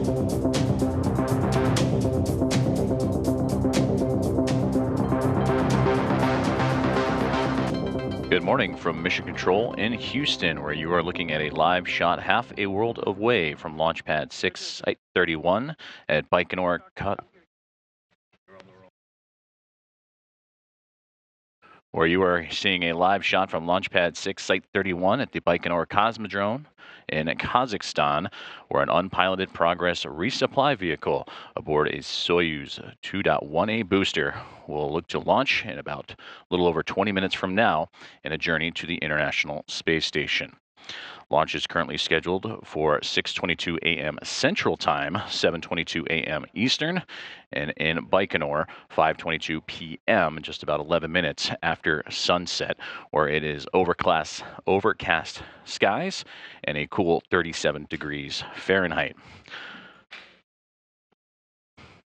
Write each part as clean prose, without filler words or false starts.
Good morning from Mission Control in Houston, where you are looking at a live shot half a world away from Launch Pad 6, Site 31 at Baikonur. Where you are seeing a live shot from Launch Pad 6, Site 31 at the Baikonur Cosmodrome in Kazakhstan, where an unpiloted Progress resupply vehicle aboard a Soyuz 2.1A booster will look to launch in about a little over 20 minutes from now in a journey to the International Space Station. Launch is currently scheduled for 6:22 a.m. Central Time, 7:22 a.m. Eastern, and in Baikonur, 5:22 p.m., just about 11 minutes after sunset, where it is overcast skies and a cool 37 degrees Fahrenheit.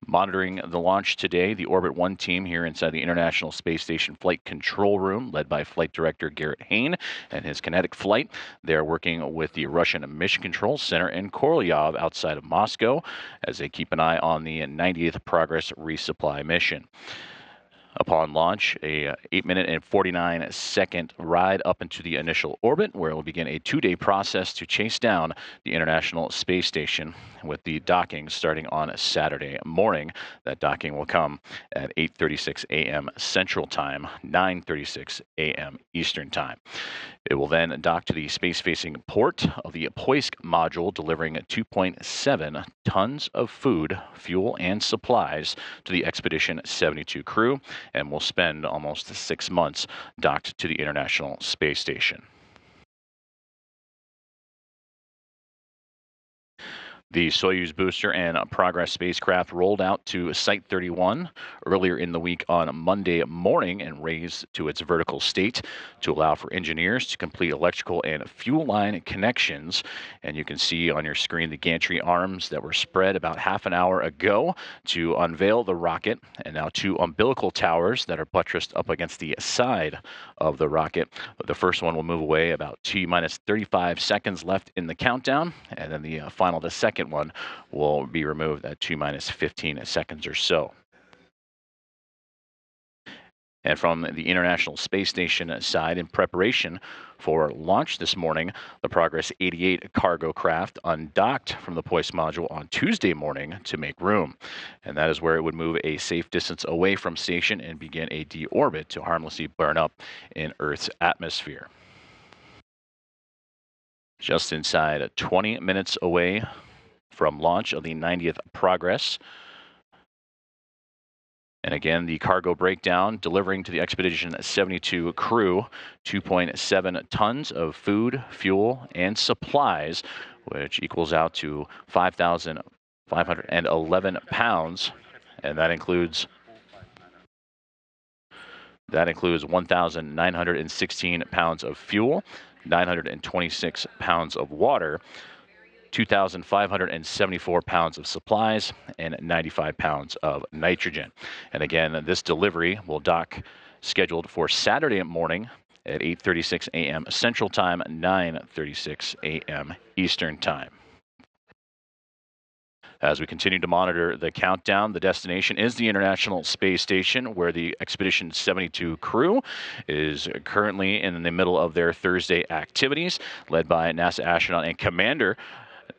Monitoring the launch today, the Orbit 1 team here inside the International Space Station Flight Control Room, led by Flight Director Garrett Hain and his kinetic flight. They're working with the Russian Mission Control Center in Korolyov outside of Moscow as they keep an eye on the 90th Progress resupply mission. Upon launch, a 8-minute and 49-second ride up into the initial orbit, where it will begin a 2-day process to chase down the International Space Station, with the docking starting on Saturday morning. That docking will come at 8:36 a.m. Central Time, 9:36 a.m. Eastern Time. It will then dock to the space-facing port of the Poisk module, delivering 2.7 tons of food, fuel, and supplies to the Expedition 72 crew, and will spend almost 6 months docked to the International Space Station. The Soyuz booster and Progress spacecraft rolled out to Site 31 earlier in the week on Monday morning and raised to its vertical state to allow for engineers to complete electrical and fuel line connections. And you can see on your screen the gantry arms that were spread about half an hour ago to unveil the rocket, and now 2 umbilical towers that are buttressed up against the side of the rocket. The first one will move away about T-minus 35 seconds left in the countdown, and then the second one will be removed at T-minus 15 seconds or so. And from the International Space Station side, in preparation for launch this morning, the Progress 88 cargo craft undocked from the Poisk module on Tuesday morning to make room. And that is where it would move a safe distance away from station and begin a deorbit to harmlessly burn up in Earth's atmosphere. Just inside 20 minutes away from launch of the 90th Progress. And again, the cargo breakdown, delivering to the Expedition 72 crew 2.7 tons of food, fuel, and supplies, which equals out to 5,511 pounds. And that includes 1,916 pounds of fuel, 926 pounds of water, 2,574 pounds of supplies, and 95 pounds of nitrogen. And again, this delivery will dock scheduled for Saturday morning at 8:36 a.m. Central Time, 9:36 a.m. Eastern Time. As we continue to monitor the countdown, the destination is the International Space Station, where the Expedition 72 crew is currently in the middle of their Thursday activities, led by NASA astronaut and commander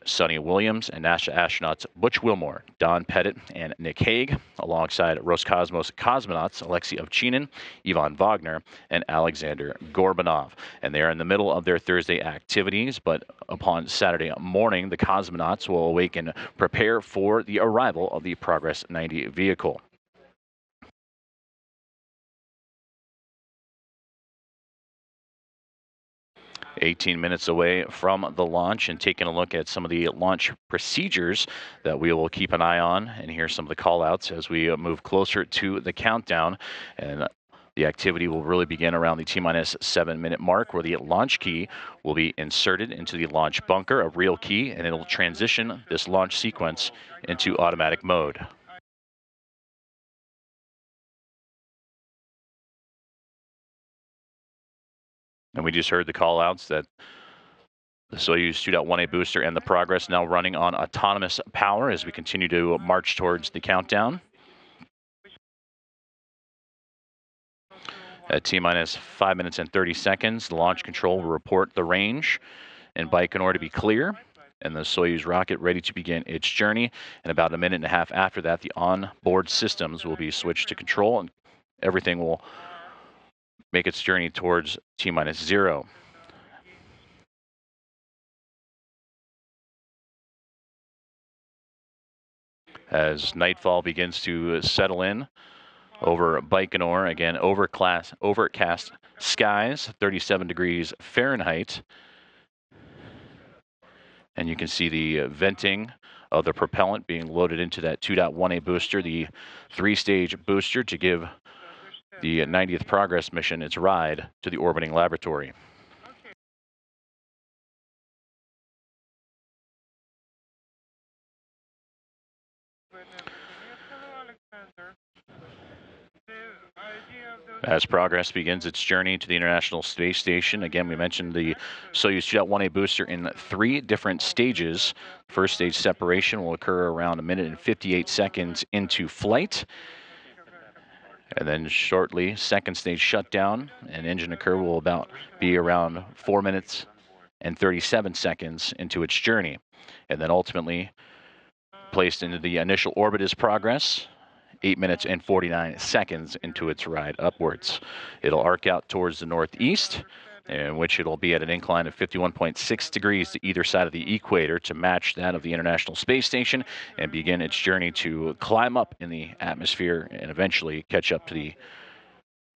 Sonny Williams and NASA astronauts Butch Wilmore, Don Pettit, and Nick Hague, alongside Roscosmos cosmonauts Alexei Ovchinin, Ivan Wagner, and Alexander Gorbanov. And they are in the middle of their Thursday activities, but upon Saturday morning, the cosmonauts will awake and prepare for the arrival of the Progress 90 vehicle. 18 minutes away from the launch, and taking a look at some of the launch procedures that we will keep an eye on. And here's some of the call outs as we move closer to the countdown. And the activity will really begin around the T-minus 7-minute mark, where the launch key will be inserted into the launch bunker, a real key, and it'll transition this launch sequence into automatic mode. And we just heard the call outs that The Soyuz 2.1A booster and the Progress now running on autonomous power as we continue to march towards the countdown. At T-minus 5 minutes and 30 seconds, the launch control will report the range in Baikonur to be clear, and the Soyuz rocket ready to begin its journey. And about a minute and a half after that, the onboard systems will be switched to control, and everything will make its journey towards T-minus 0. As nightfall begins to settle in over Baikonur, again, overcast skies, 37 degrees Fahrenheit. And you can see the venting of the propellant being loaded into that 2.1A booster, the 3-stage booster to give the 90th Progress mission its ride to the orbiting laboratory. As Progress begins its journey to the International Space Station, again, we mentioned the Soyuz 2.1A booster in 3 different stages. First stage separation will occur around 1 minute and 58 seconds into flight. And then shortly, second stage shutdown and engine occur will be around 4 minutes and 37 seconds into its journey. And then ultimately placed into the initial orbit is Progress, 8 minutes and 49 seconds into its ride upwards. It'll arc out towards the northeast, in which it'll be at an incline of 51.6 degrees to either side of the equator to match that of the International Space Station, and begin its journey to climb up in the atmosphere and eventually catch up to the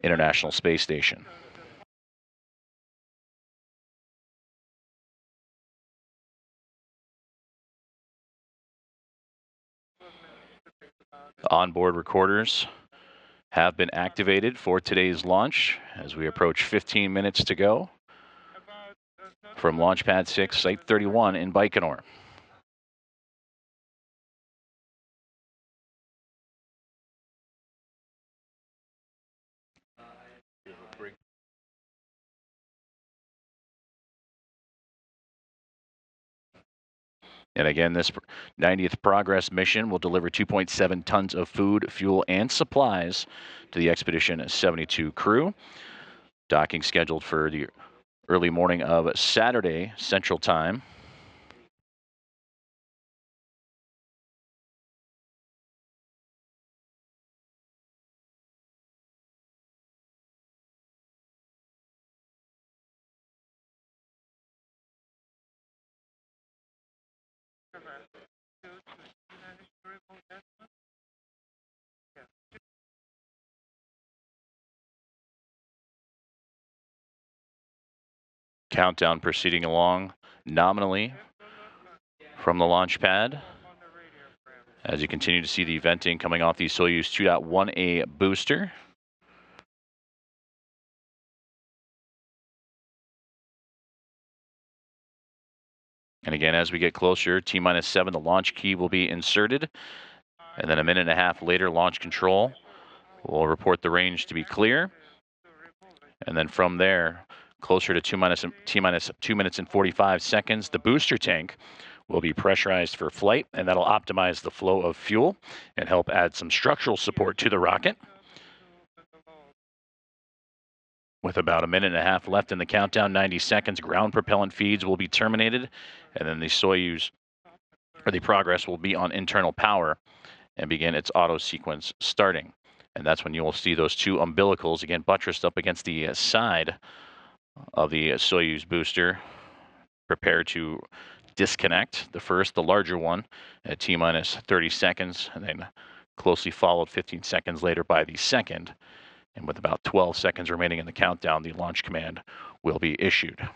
International Space Station. Onboard recorders have been activated for today's launch as we approach 15 minutes to go from Launch Pad 6, Site 31 in Baikonur. And again, this 90th Progress mission will deliver 2.7 tons of food, fuel, and supplies to the Expedition 72 crew. Docking scheduled for the early morning of Saturday Central Time. Countdown proceeding along nominally from the launch pad as you continue to see the venting coming off the Soyuz 2.1A booster. And again, as we get closer, T-minus 7, the launch key will be inserted. And then a minute and a half later, launch control will report the range to be clear. And then from there, closer to T-minus 2 minutes and 45 seconds, the booster tank will be pressurized for flight, and that'll optimize the flow of fuel and help add some structural support to the rocket. With about a minute and a half left in the countdown, 90 seconds, ground propellant feeds will be terminated, and then the Soyuz, or the Progress, will be on internal power and begin its auto sequence starting. And that's when you will see those 2 umbilicals, again, buttressed up against the side of the Soyuz booster, prepare to disconnect. The first, the larger one, at T-minus 30 seconds, and then closely followed 15 seconds later by the second. And with about 12 seconds remaining in the countdown, the launch command will be issued.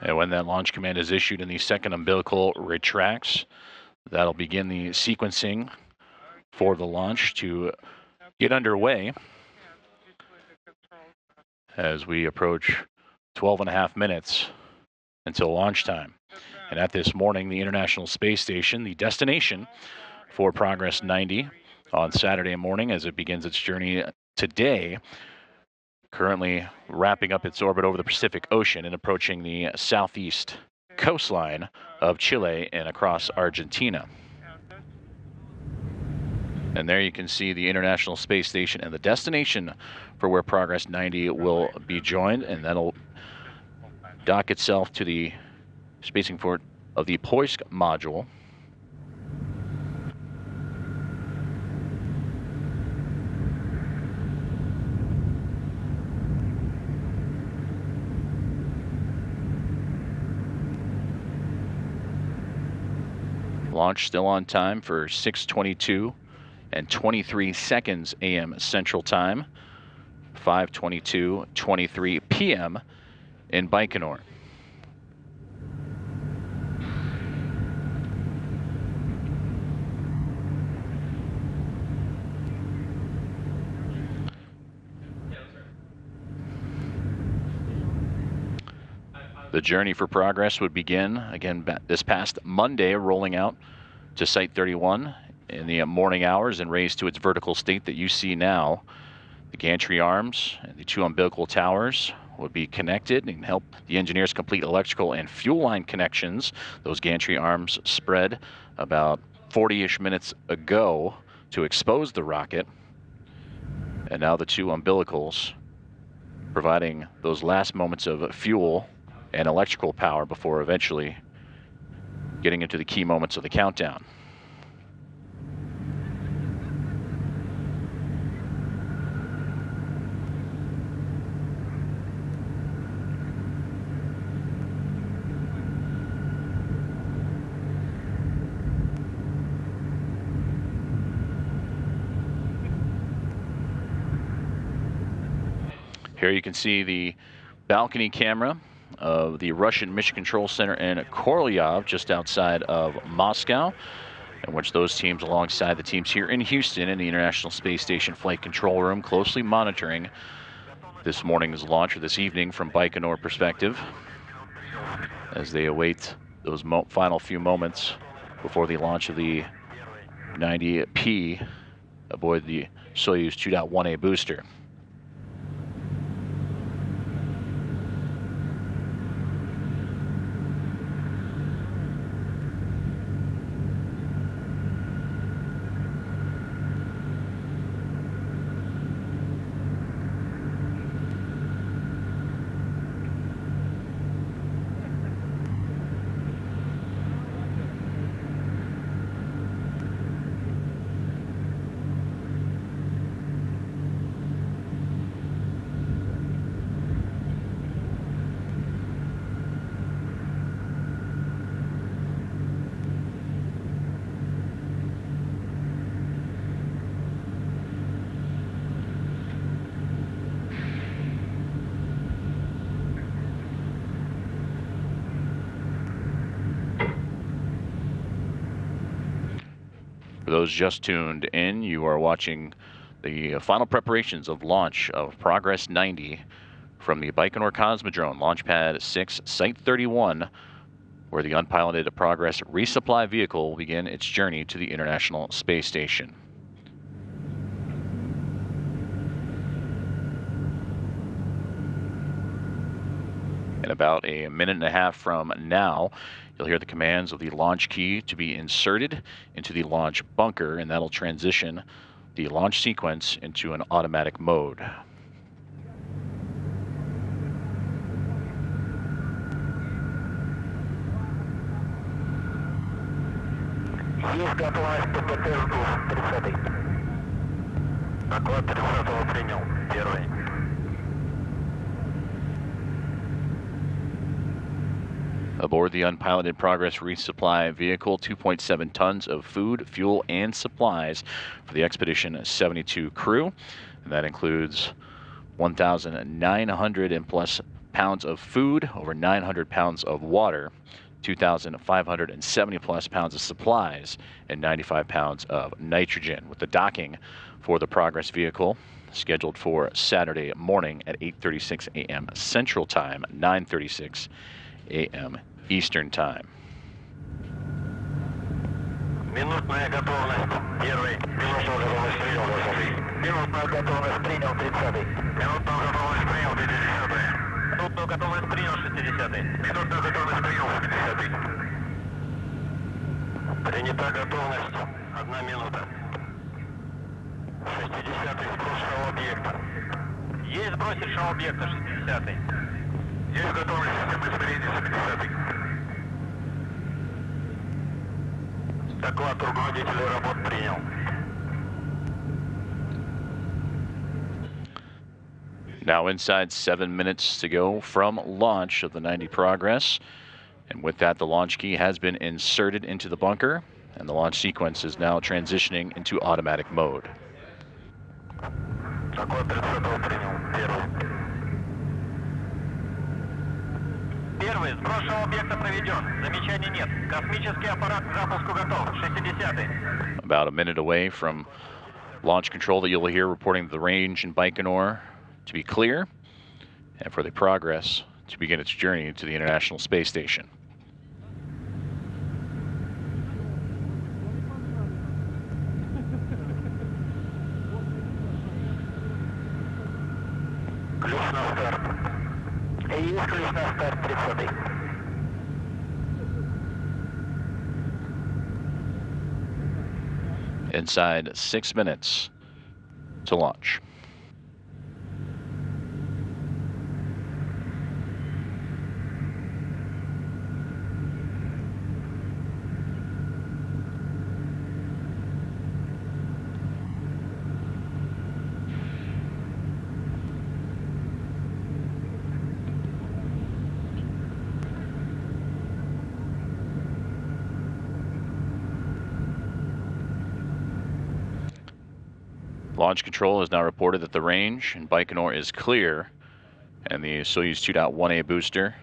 And when that launch command is issued and the second umbilical retracts, that'll begin the sequencing for the launch to get underway as we approach 12 and a half minutes until launch time. And at this morning, the International Space Station, the destination for Progress 90 on Saturday morning as it begins its journey today, currently wrapping up its orbit over the Pacific Ocean and approaching the southeast coastline of Chile and across Argentina. And there you can see the International Space Station and the destination for where Progress 90 will be joined, and that'll dock itself to the spacing port of the Poisk module. Launch still on time for 6:22 and 23 seconds a.m. Central Time, 5:22:23 p.m. in Baikonur. The journey for Progress would begin again this past Monday, rolling out to Site 31 in the morning hours and raised to its vertical state that you see now. The gantry arms and the two umbilical towers would be connected and help the engineers complete electrical and fuel line connections. Those gantry arms spread about 40-ish minutes ago to expose the rocket. And now the two umbilicals providing those last moments of fuel and electrical power before eventually getting into the key moments of the countdown. Here you can see the balcony camera of the Russian Mission Control Center in Korolyov, just outside of Moscow, in which those teams, alongside the teams here in Houston in the International Space Station Flight Control Room, closely monitoring this morning's launch, or this evening from Baikonur perspective, as they await those final few moments before the launch of the 90P aboard the Soyuz 2.1A booster. For those just tuned in, you are watching the final preparations of launch of Progress 90 from the Baikonur Cosmodrome, Launch Pad 6, Site 31, where the unpiloted Progress resupply vehicle will begin its journey to the International Space Station. In about a minute and a half from now, you'll hear the commands of the launch key to be inserted into the launch bunker, and that'll transition the launch sequence into an automatic mode. Есть готовность ППТ жду 30-й. Оклад 30-го принял. Первый. Aboard the unpiloted Progress resupply vehicle, 2.7 tons of food, fuel, and supplies for the Expedition 72 crew. And that includes 1,900 and plus pounds of food, over 900 pounds of water, 2,570 plus pounds of supplies, and 95 pounds of nitrogen, with the docking for the Progress vehicle scheduled for Saturday morning at 8:36 a.m. Central Time, 9:36 a.m. Eastern Time. Минутная готовность. Первый. Минутную готовность принял, 20. Минутную готовность принял, 30. Минутную готовность принял, 50. Минутную готовность принял, 60. Минутную готовность принял, 50. Принята готовность. 1 минута. 60-й сброс шау-объекта. Есть сбросить шау-объекта, 60-й. Есть готовность системы измерения, 70-й. Доклад руководителя работ принял. Now inside 7 minutes to go from launch of the 90 Progress. And with that, the launch key has been inserted into the bunker, and the launch sequence is now transitioning into automatic mode. Доклад 30-го принял. Первый. Первый. Сброс шау-объекта проведен. Замечаний нет. Космический аппарат к запуску готов. 60-й. About a minute away from launch control that you'll hear reporting the range in Baikonur to be clear, and for the Progress to begin its journey to the International Space Station. Ключ на старт. Есть ключ на старт, 30-й. Inside 6 minutes to launch. Launch control has now reported that the range in Baikonur is clear, and the Soyuz 2.1A booster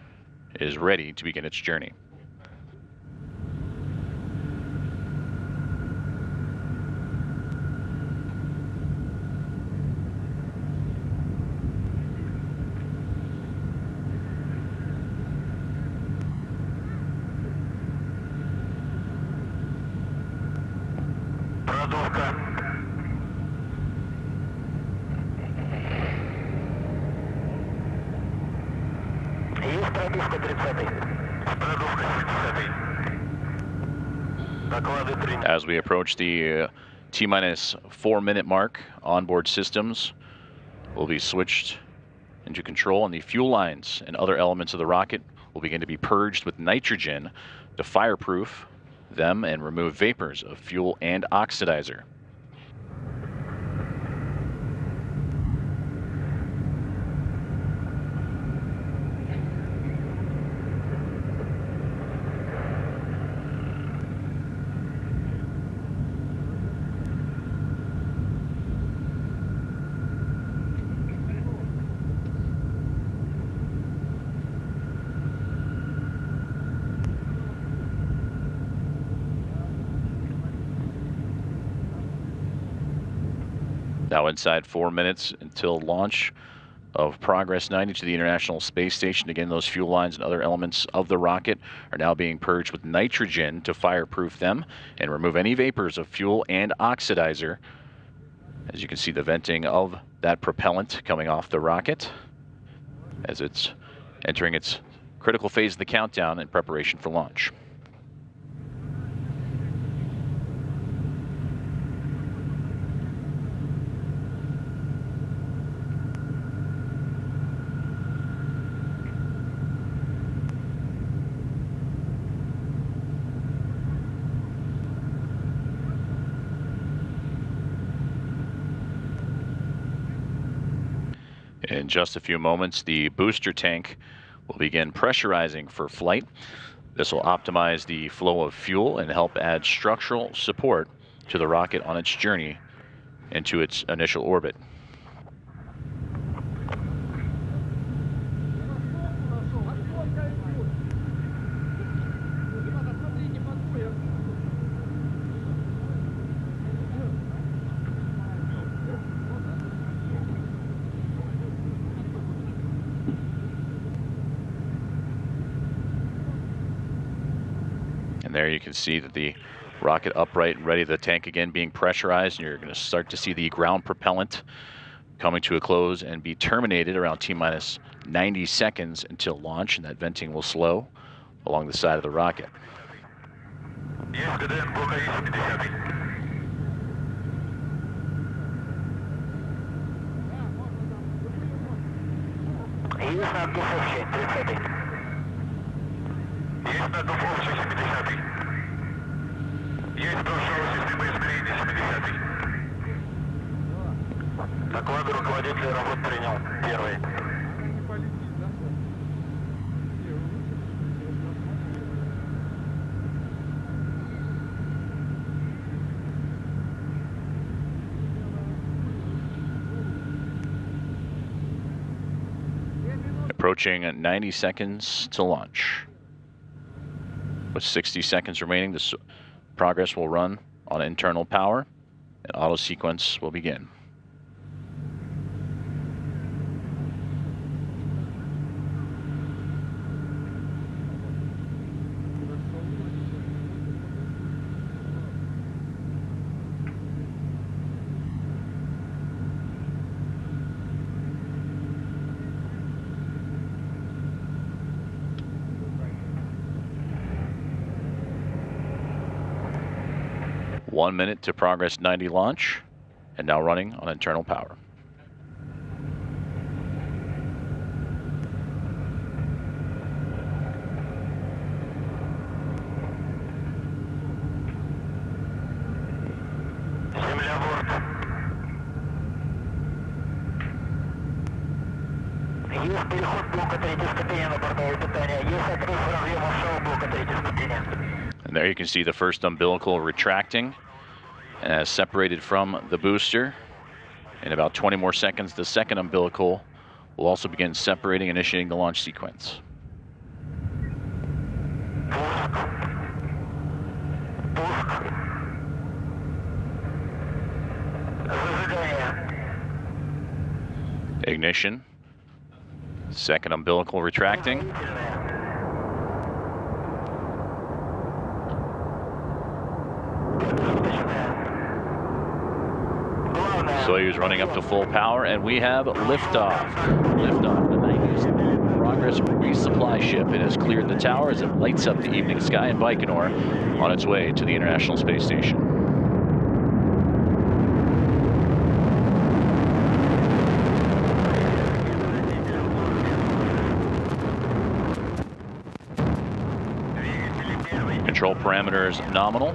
is ready to begin its journey. Продувка. Есть продувка, 30-й. Продувка, 60-й. Доклады приняты. As we approach the T-minus 4-minute mark, onboard systems will be switched into control, and the fuel lines and other elements of the rocket will begin to be purged with nitrogen to fireproof them and remove vapors of fuel and oxidizer. Now inside 4 minutes until launch of Progress 90 to the International Space Station. Again, those fuel lines and other elements of the rocket are now being purged with nitrogen to fireproof them and remove any vapors of fuel and oxidizer. As you can see, the venting of that propellant coming off the rocket as it's entering its critical phase of the countdown in preparation for launch. In just a few moments, the booster tank will begin pressurizing for flight. This will optimize the flow of fuel and help add structural support to the rocket on its journey into its initial orbit. And there you can see that the Rocket upright and ready. The tank again being pressurized, and you're going to start to see the ground propellant coming to a close and be terminated around T-minus 90 seconds until launch, and that venting will slow along the side of the rocket. Доклады руководителя работ принял. Первый. Approaching 90 seconds to launch. With 60 seconds remaining, this Progress will run on internal power, and auto sequence will begin. One minute to Progress 90 launch, and now running on internal power. Есть переход блока третьей ступени на бортовое питание. Есть отрыв разъема шоу блока третьей ступени. And there you can see the first umbilical retracting as separated from the booster. In about 20 more seconds, the second umbilical will also begin separating, initiating the launch sequence. Ignition. Second umbilical retracting. Soyuz running up to full power, and we have liftoff. Liftoff, the 90th Progress resupply ship. It has cleared the tower as it lights up the evening sky in Baikonur on its way to the International Space Station. Control parameters nominal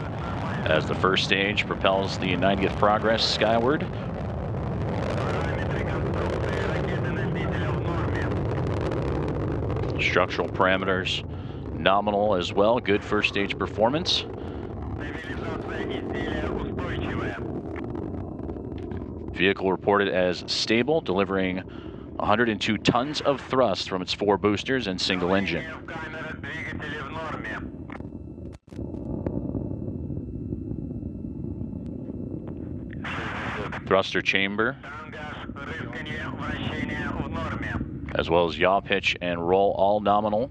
as the first stage propels the 90th Progress skyward. Structural parameters nominal as well. Good first stage performance. Vehicle reported as stable, delivering 102 tons of thrust from its 4 boosters and single engine. Thruster chamber, as well as yaw pitch and roll, all nominal.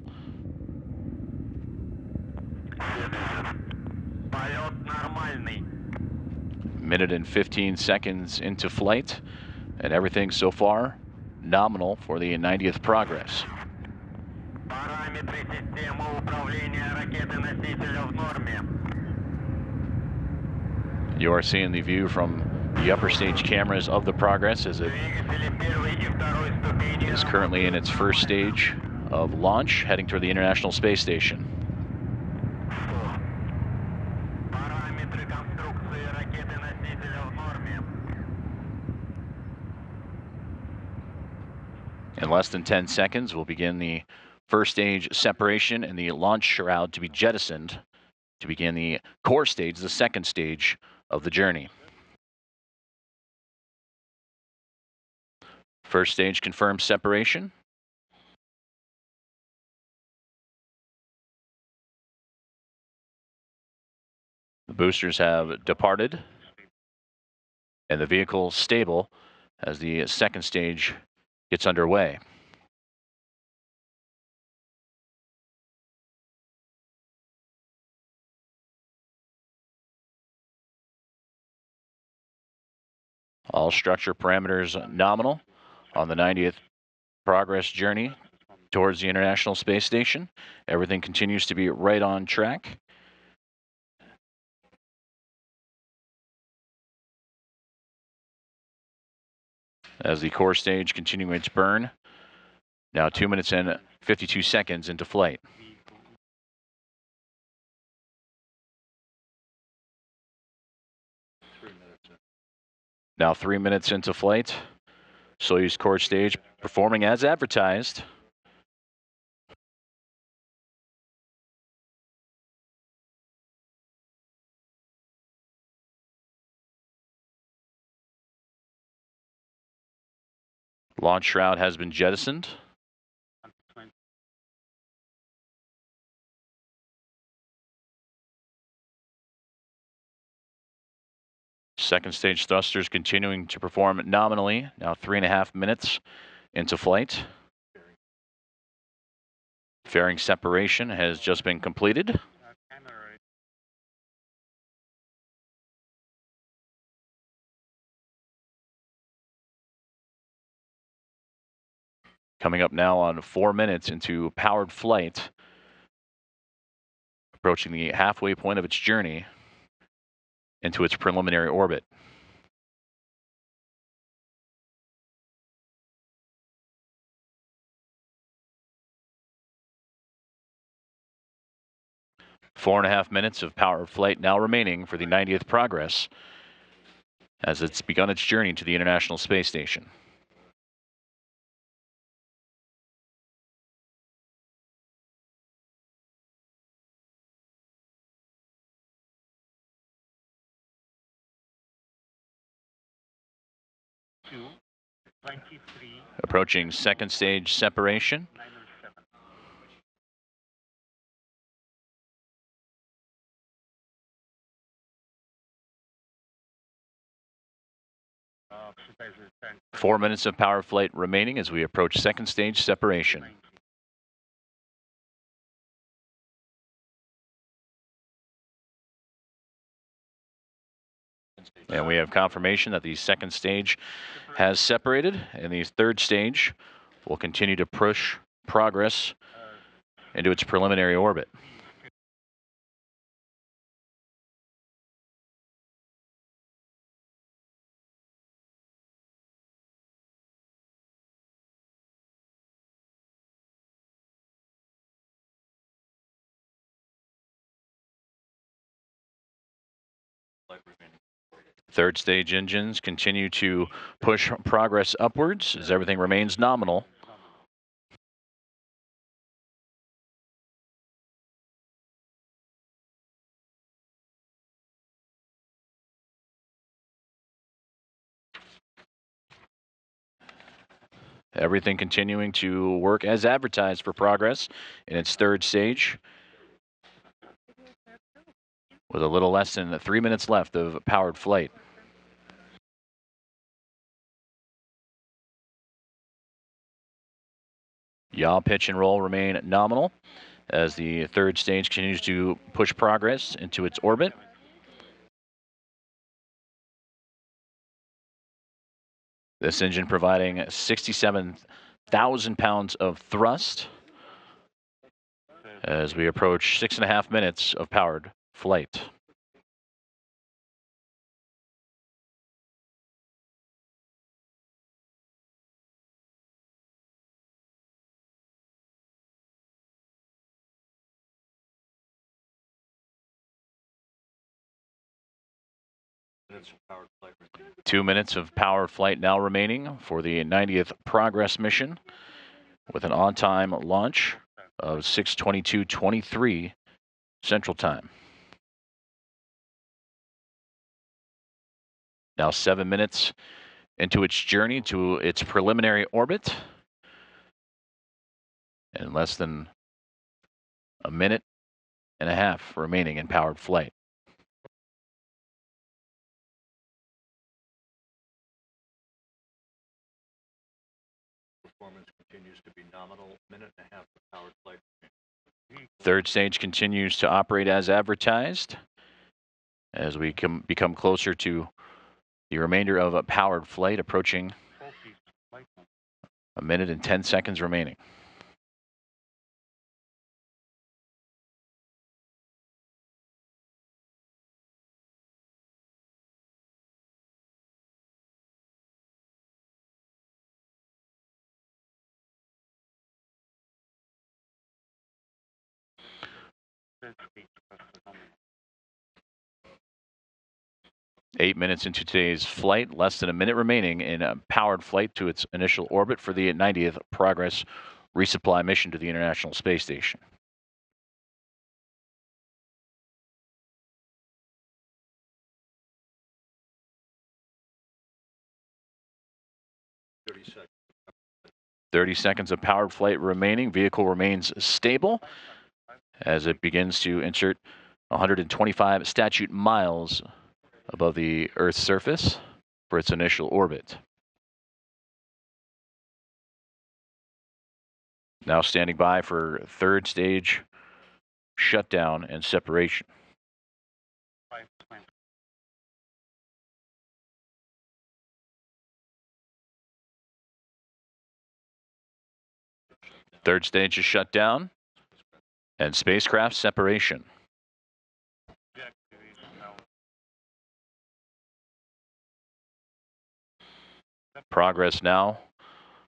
Minute and 15 seconds into flight, and everything so far nominal for the 90th Progress. You are seeing the view from the upper stage cameras of the Progress as it is currently in its first stage of launch, heading toward the International Space Station. In less than 10 seconds, we'll begin the first stage separation and the launch shroud to be jettisoned to begin the core stage, the second stage of the journey. First stage confirmed separation. The boosters have departed, and the vehicle stable as the second stage gets underway. All structure parameters nominal on the 90th Progress journey towards the International Space Station. Everything continues to be right on track. As the core stage continuing its burn. Now 2 minutes and 52 seconds into flight. Now 3 minutes into flight. Soyuz core stage performing as advertised. Launch shroud has been jettisoned. Second stage thrusters continuing to perform nominally. Now 3.5 minutes into flight. Fairing separation has just been completed. Coming up now on 4 minutes into powered flight. Approaching the halfway point of its journey into its preliminary orbit. Four and a half minutes of powered flight now remaining for the 90th Progress as it's begun its journey to the International Space Station. Approaching second stage separation. Four minutes of power flight remaining as we approach second stage separation. And we have confirmation that the second stage has separated, and the third stage will continue to push Progress into its preliminary orbit. Third stage engines continue to push Progress upwards as everything remains nominal. Everything continuing to work as advertised for Progress in its third stage. With a little less than 3 minutes left of powered flight. Yaw, pitch, and roll remain nominal as the third stage continues to push Progress into its orbit. This engine providing 67,000 pounds of thrust as we approach 6.5 minutes of powered flight. Minutes of powered flight. 2 minutes of powered flight now remaining for the 90th Progress mission with an on-time launch of 6:22:23 Central Time. Now 7 minutes into its journey to its preliminary orbit, and less than a minute and a half remaining in powered flight. Performance continues to be nominal, minute and a half of powered flight. Third stage continues to operate as advertised as we become closer to The remainder of a powered flight approaching 1 minute and 10 seconds remaining. Eight minutes into today's flight, less than a minute remaining in a powered flight to its initial orbit for the 90th Progress resupply mission to the International Space Station. Seconds. 30 seconds of powered flight remaining. Vehicle remains stable as it begins to insert 125 statute miles above the Earth's surface for its initial orbit. Now standing by for third stage shutdown and separation. Third stage is shut down and spacecraft separation. Progress now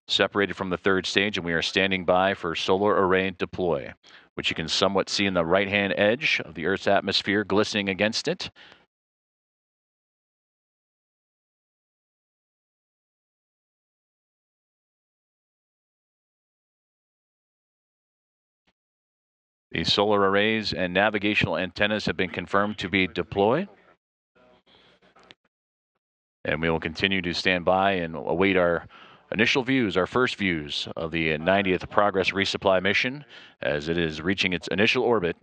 separated from the third stage, and we are standing by for solar array deploy, which you can somewhat see in the right-hand edge of the Earth's atmosphere glistening against it. The solar arrays and navigational antennas have been confirmed to be deployed. And we will continue to stand by and await our initial views, our first views of the 90th Progress resupply mission as it is reaching its initial orbit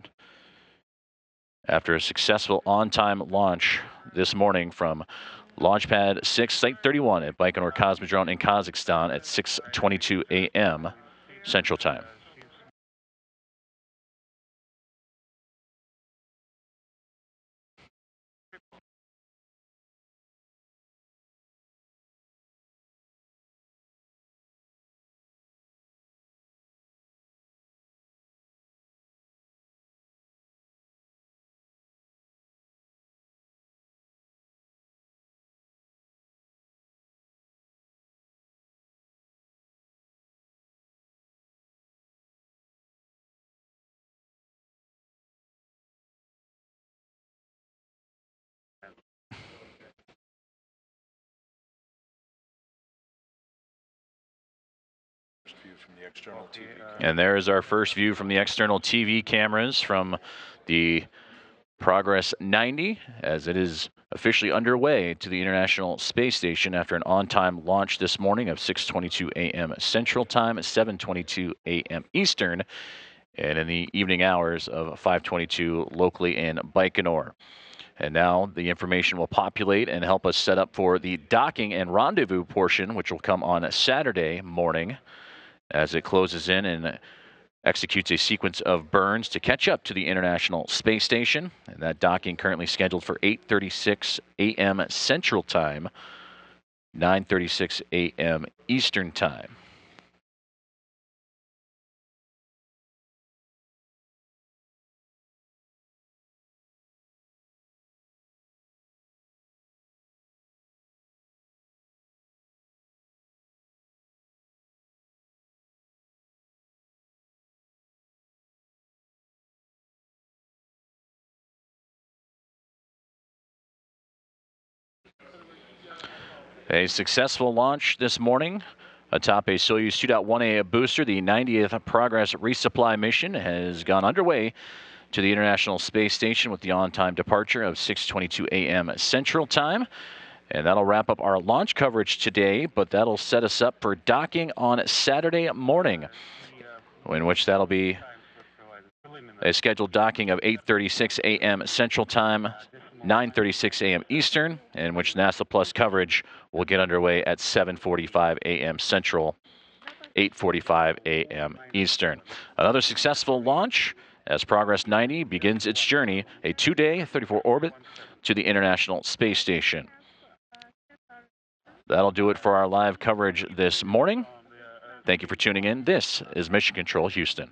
after a successful on-time launch this morning from Launch Pad 6, Site 31 at Baikonur Cosmodrome in Kazakhstan at 6:22 a.m. Central Time. And there is our first view from the external TV cameras from the Progress 90 as it is officially underway to the International Space Station after an on-time launch this morning of 6:22 a.m. Central Time at 7:22 a.m. Eastern, and in the evening hours of 5:22 locally in Baikonur. And now the information will populate and help us set up for the docking and rendezvous portion, which will come on a Saturday morning as it closes in and executes a sequence of burns to catch up to the International Space Station. And that docking currently scheduled for 8:36 a.m. Central Time, 9:36 a.m. Eastern Time. A successful launch this morning atop a Soyuz 2.1A booster. The 90th Progress resupply mission has gone underway to the International Space Station with the on-time departure of 6:22 a.m. Central Time. And that'll wrap up our launch coverage today, but that'll set us up for docking on Saturday morning, in which that'll be a scheduled docking of 8:36 a.m. Central Time, 9:36 a.m. Eastern, in which NASA Plus coverage will get underway at 7:45 a.m. Central, 8:45 a.m. Eastern. Another successful launch as Progress 90 begins its journey, a 2-day, 34 orbit to the International Space Station. That'll do it for our live coverage this morning. Thank you for tuning in. This is Mission Control Houston.